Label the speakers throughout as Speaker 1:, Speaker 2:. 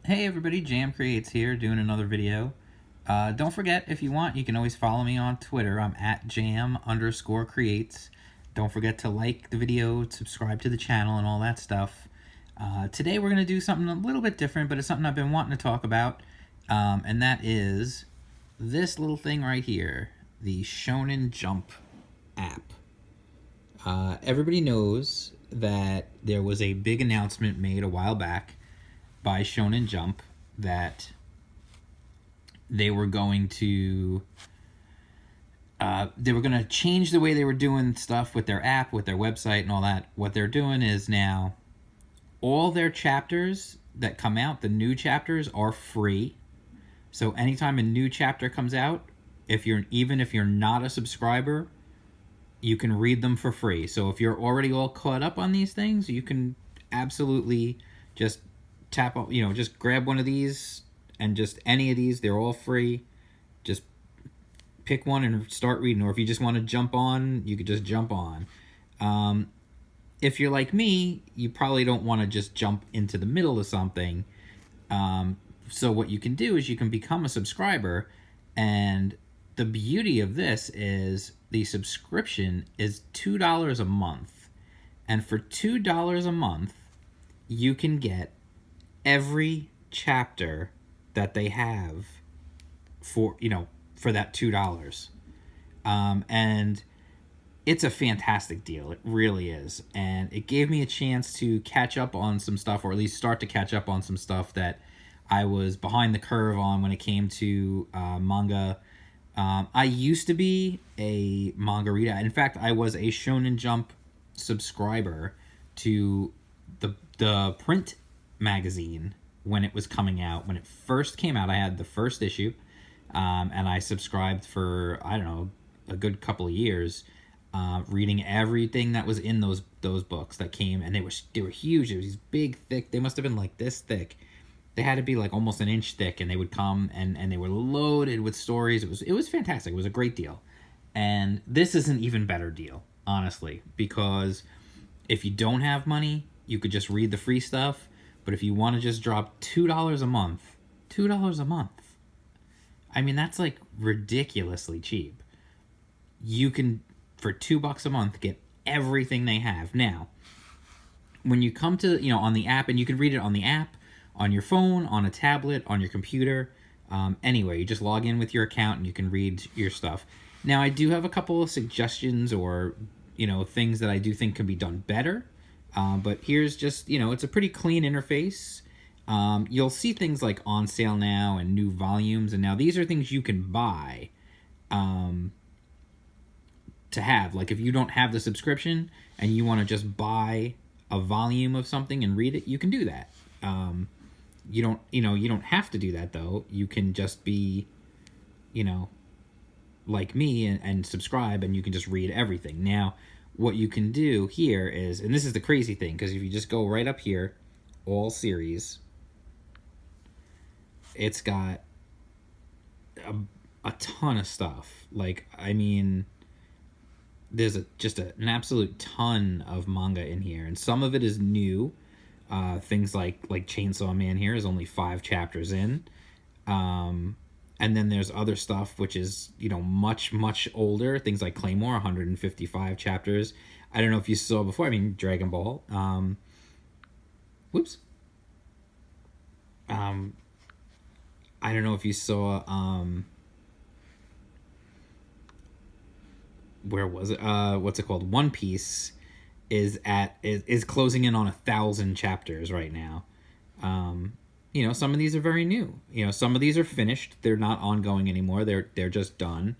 Speaker 1: Hey everybody, Jam Creates here doing another video. Don't forget, if you want, you can always follow me on Twitter. I'm at jam_creates. Don't forget to like the video, subscribe to the channel, and all that stuff. Today we're going to do something a little bit different, but it's something I've been wanting to talk about. And that is this little thing right here, the Shonen Jump app. Everybody knows that there was a big announcement made a while back by Shonen Jump that they were going to change the way they were doing stuff with their app, with their website, and all that. What they're doing is now all their chapters that come out, the new chapters, are free. So anytime a new chapter comes out, even if you're not a subscriber, you can read them for free. So if you're already all caught up on these things, you can absolutely just just grab one of these, and just any of these, they're all free. Just pick one and start reading. Or if you just want to jump on, you could just jump on. If you're like me, you probably don't want to just jump into the middle of something. So what you can do is you can become a subscriber, and the beauty of this is the subscription is $2 a month. And for $2 a month, you can get every chapter that they have for that $2. And it's a fantastic deal. It really is. And it gave me a chance to catch up on some stuff, or at least start to catch up on some stuff that I was behind the curve on when it came to manga. I used to be a manga reader. In fact, I was a Shonen Jump subscriber to the print magazine when it was coming out. When it first came out, I had the first issue, and I subscribed for, I don't know, a good couple of years, reading everything that was in those books that came, and they were huge. It was these big, thick. They must have been like this thick. They had to be like almost an inch thick, and they would come and they were loaded with stories. It was fantastic. It was a great deal. And this is an even better deal, honestly, because if you don't have money, you could just read the free stuff. But if you want to just drop $2 a month, I mean, that's like ridiculously cheap. You can, for $2 a month, get everything they have. Now, when you come to, on the app, and you can read it on the app, on your phone, on a tablet, on your computer, anywhere. You just log in with your account and you can read your stuff. Now, I do have a couple of suggestions, or, things that I do think can be done better. But here's just, it's a pretty clean interface. You'll see things like on sale now and new volumes. And now these are things you can buy to have. Like if you don't have the subscription and you want to just buy a volume of something and read it, you can do that. You don't have to do that, though. You can just be, like me and subscribe, and you can just read everything. Now, what you can do here is, and this is the crazy thing, because if you just go right up here, all series, it's got a ton of stuff. Like, I mean, there's just an absolute ton of manga in here, and some of it is new. Things like Chainsaw Man here is only 5 chapters in. And then there's other stuff which is, much, much older. Things like Claymore, 155 chapters. I don't know if you saw before. I mean, Dragon Ball. Whoops. I don't know if you saw, where was it? What's it called? One Piece is closing in on 1,000 chapters right now. Some of these are very new. Some of these are finished. They're not ongoing anymore. They're just done.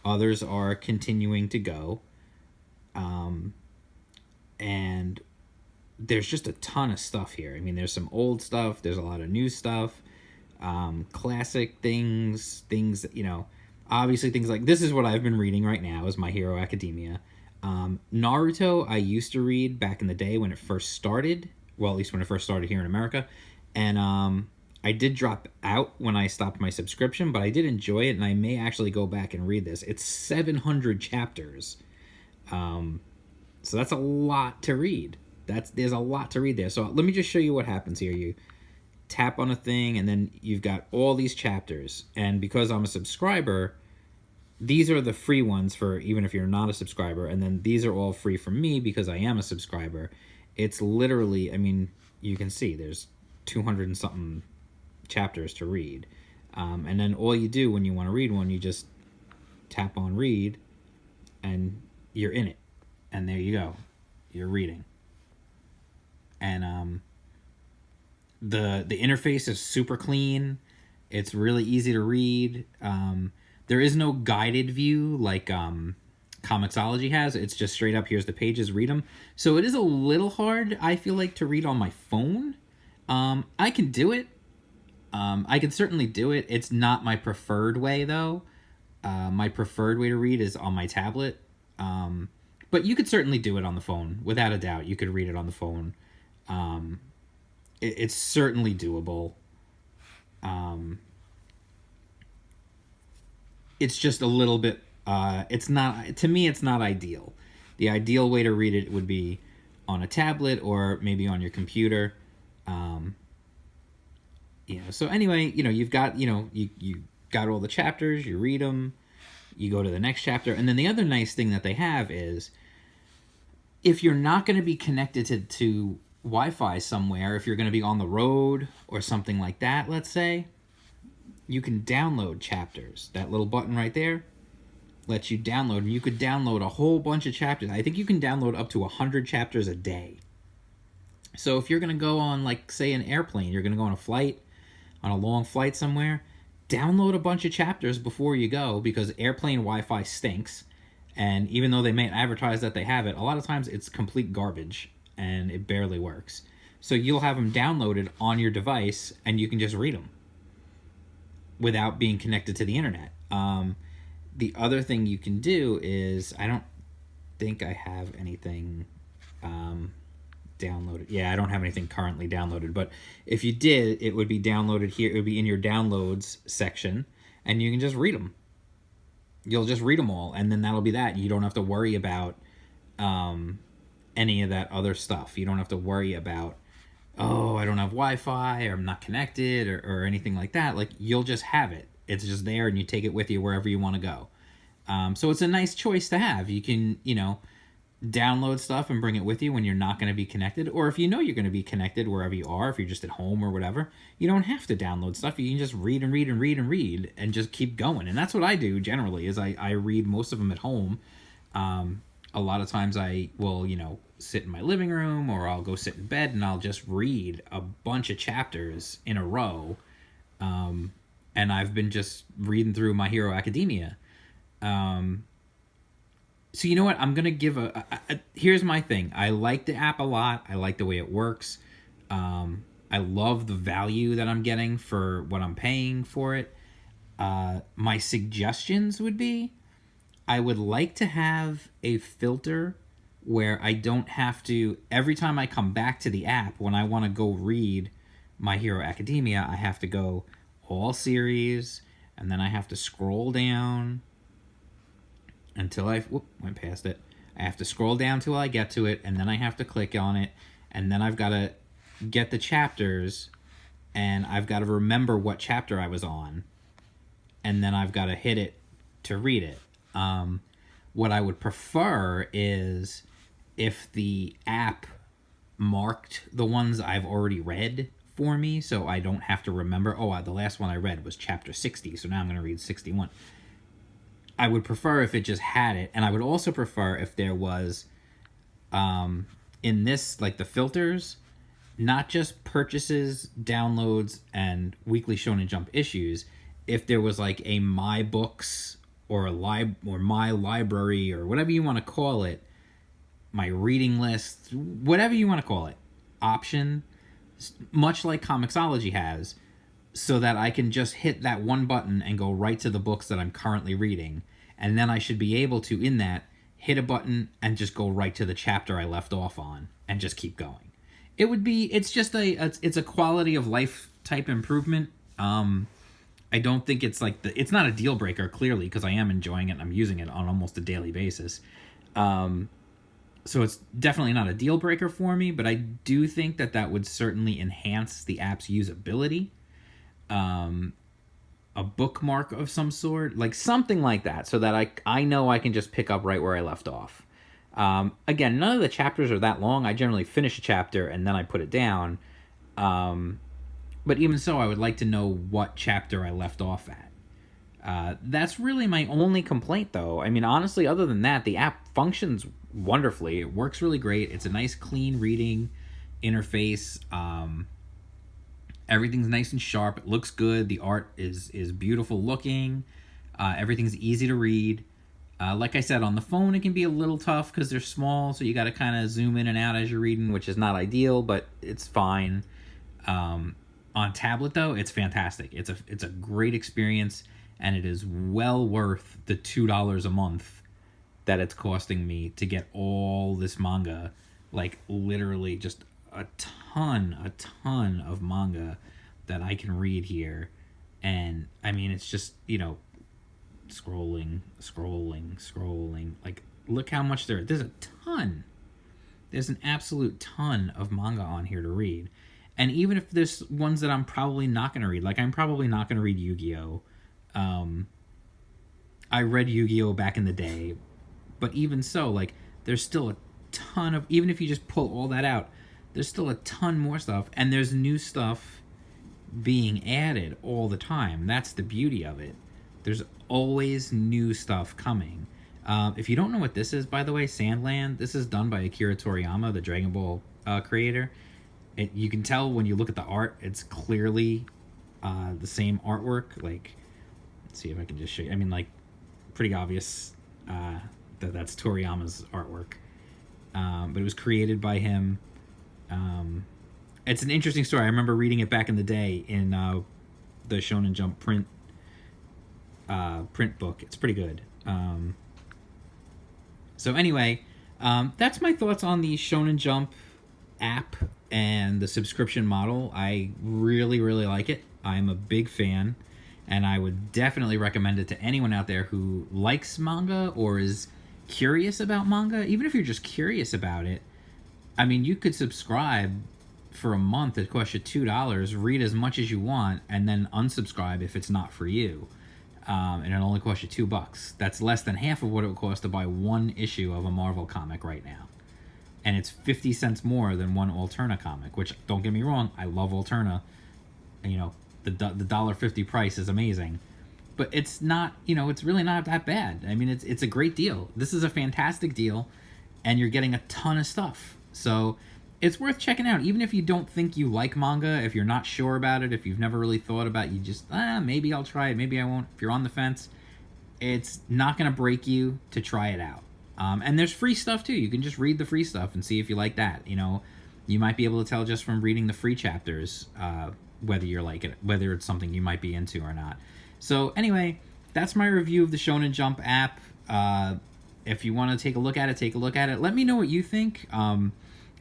Speaker 1: Others are continuing to go. And there's just a ton of stuff here. I mean, there's some old stuff. There's a lot of new stuff. Classic things that, obviously things like, this is what I've been reading right now is My Hero Academia. Naruto, I used to read back in the day when it first started. Well, at least when it first started here in America. And I did drop out when I stopped my subscription, but I did enjoy it, and I may actually go back and read this. It's 700 chapters. So that's a lot to read. There's a lot to read there. So let me just show you what happens here. tap on a thing, and then you've got all these chapters. And because I'm a subscriber, these are the free ones for even if you're not a subscriber, and then these are all free from me because I am a subscriber. It's literally, I mean, you can see there's 200 and something chapters to read. And then all you do when you want to read one, you just tap on read, and you're in it. And there you go. You're reading. And the interface is super clean. It's really easy to read. There is no guided view like Comixology has. It's just straight up, here's the pages, read them. So it is a little hard, I feel like, to read on my phone. I can do it. I can certainly do it. It's not my preferred way, though. My preferred way to read is on my tablet. But you could certainly do it on the phone. Without a doubt, you could read it on the phone. It's certainly doable. It's just a little bit, it's not, to me, it's not ideal. The ideal way to read it would be on a tablet or maybe on your computer. So anyway, you've got, you got all the chapters, you read them, you go to the next chapter. And then the other nice thing that they have is if you're not going to be connected to Wi-Fi somewhere, if you're going to be on the road or something like that, let's say, you can download chapters. That little button right there lets you download, and you could download a whole bunch of chapters. I think you can download up to 100 chapters a day. So if you're going to go on, like, say, an airplane, you're going to go on a flight, on a long flight somewhere, download a bunch of chapters before you go, because airplane Wi-Fi stinks. And even though they may advertise that they have it, a lot of times it's complete garbage and it barely works. So you'll have them downloaded on your device and you can just read them without being connected to the internet. The other thing you can do is, I don't think I have anything downloaded. Yeah, I don't have anything currently downloaded, but if you did, it would be downloaded here. It would be in your downloads section, and you can just read them. You'll just read them all, and then that'll be that. You don't have to worry about any of that other stuff. You don't have to worry about, oh, I don't have Wi-Fi, or I'm not connected, or anything like that. Like, you'll just have it. It's just there, and you take it with you wherever you want to go. So it's a nice choice to have. You can, download stuff and bring it with you when you're not going to be connected. Or if you know you're going to be connected wherever you are, if you're just at home or whatever, you don't have to download stuff. You can just read and read and read and read and just keep going. And that's what I do generally, is I read most of them at home. A lot of times I will, sit in my living room, or I'll go sit in bed and I'll just read a bunch of chapters in a row. And I've been just reading through My Hero Academia. So you know what? I'm going to give here's my thing. I like the app a lot. I like the way it works. I love the value that I'm getting for what I'm paying for it. My suggestions would be, I would like to have a filter where I don't have to, every time I come back to the app, when I want to go read My Hero Academia, I have to go all series, and then I have to scroll down until I went past it. I have to scroll down till I get to it, and then I have to click on it, and then I've got to get the chapters, and I've got to remember what chapter I was on, and then I've got to hit it to read it. What I would prefer is if the app marked the ones I've already read for me, so I don't have to remember, the last one I read was chapter 60, so now I'm going to read 61. I would prefer if it just had it, and I would also prefer if there was, in this, like the filters, not just purchases, downloads, and weekly Shonen Jump issues, if there was like a My Books or or My Library, or whatever you want to call it, my reading list, whatever you want to call it, option, much like Comixology has, so that I can just hit that one button and go right to the books that I'm currently reading. And then I should be able to, in that, hit a button and just go right to the chapter I left off on and just keep going. It's just it's a quality of life type improvement. I don't think it's like it's not a deal breaker, clearly, because I am enjoying it and I'm using it on almost a daily basis. So it's definitely not a deal breaker for me, but I do think that that would certainly enhance the app's usability. Um, a bookmark of some sort, like something like that, so that I know I can just pick up right where I left off. Again, none of the chapters are that long. I generally finish a chapter and then I put it down. Um, but even so, I would like to know what chapter I left off at. That's really my only complaint, though. I mean, honestly, other than that, the app functions wonderfully. It works really great. It's a nice, clean reading interface. Everything's nice and sharp. It looks good. The art is beautiful looking. Everything's easy to read. Like I said, on the phone it can be a little tough because they're small, so you got to kind of zoom in and out as you're reading, which is not ideal, but it's fine. On tablet though, it's fantastic. It's a great experience, and it is well worth the $2 a month that it's costing me to get all this manga. Like literally just a ton of manga that I can read here. And I mean, it's just, scrolling. Like, look how much there's a ton. There's an absolute ton of manga on here to read. And even if there's ones that I'm probably not going to read, like I'm probably not going to read Yu-Gi-Oh! I read Yu-Gi-Oh! Back in the day, but even so, like, there's still a ton of, even if you just pull all that out, there's still a ton more stuff, and there's new stuff being added all the time. That's the beauty of it. There's always new stuff coming. If you don't know what this is, by the way, Sandland, this is done by Akira Toriyama, the Dragon Ball creator. You can tell when you look at the art, it's clearly the same artwork. Like, let's see if I can just show you. I mean, like, pretty obvious that that's Toriyama's artwork. But it was created by him. It's an interesting story. I remember reading it back in the day in the Shonen Jump print book. It's pretty good. So anyway, that's my thoughts on the Shonen Jump app and the subscription model. I really, really like it. I'm a big fan, and I would definitely recommend it to anyone out there who likes manga or is curious about manga. Even if you're just curious about it, I mean, you could subscribe for a month. It costs you $2, read as much as you want, and then unsubscribe if it's not for you. And it only costs you $2. That's less than half of what it would cost to buy one issue of a Marvel comic right now. And it's 50 cents more than one Alterna comic, which, don't get me wrong, I love Alterna. The $1.50 price is amazing. But it's not, it's really not that bad. I mean, it's a great deal. This is a fantastic deal, and you're getting a ton of stuff. So it's worth checking out, even if you don't think you like manga, if you're not sure about it, if you've never really thought about it, you just, maybe I'll try it, maybe I won't. If you're on the fence, it's not going to break you to try it out. And there's free stuff too. You can just read the free stuff and see if you like that. You might be able to tell just from reading the free chapters whether you're like it, whether it's something you might be into or not. So anyway, that's my review of the Shonen Jump app. If you want to take a look at it, take a look at it. Let me know what you think.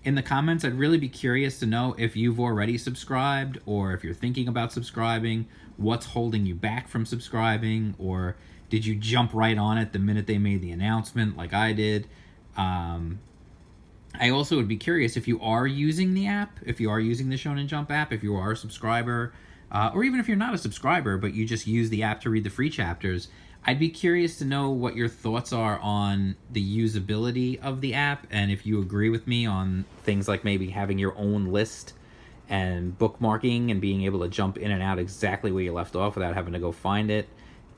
Speaker 1: In the comments, I'd really be curious to know if you've already subscribed, or if you're thinking about subscribing, what's holding you back from subscribing, or did you jump right on it the minute they made the announcement like I did? I also would be curious if you are using the app, if you are using the Shonen Jump app, if you are a subscriber, or even if you're not a subscriber but you just use the app to read the free chapters. I'd be curious to know what your thoughts are on the usability of the app, and if you agree with me on things like maybe having your own list and bookmarking and being able to jump in and out exactly where you left off without having to go find it.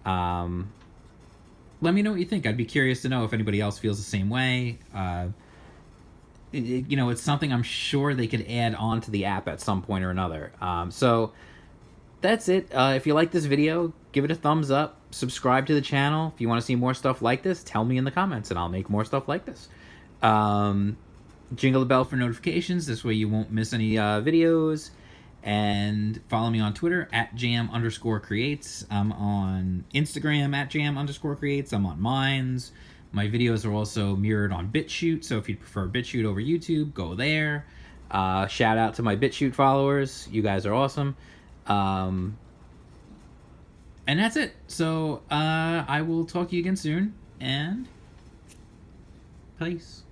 Speaker 1: Let me know what you think. I'd be curious to know if anybody else feels the same way. It's something I'm sure they could add on to the app at some point or another. So that's it. If you like this video, give it a thumbs up. Subscribe to the channel. If you want to see more stuff like this, tell me in the comments and I'll make more stuff like this. Jingle the bell for notifications. This way you won't miss any videos. And follow me on Twitter at jam_creates. I'm on Instagram at jam_creates. I'm on Minds. My videos are also mirrored on BitChute, so if you prefer BitChute over YouTube, go there. Shout out to my BitChute followers. You guys are awesome. And that's it. So I will talk to you again soon, and peace.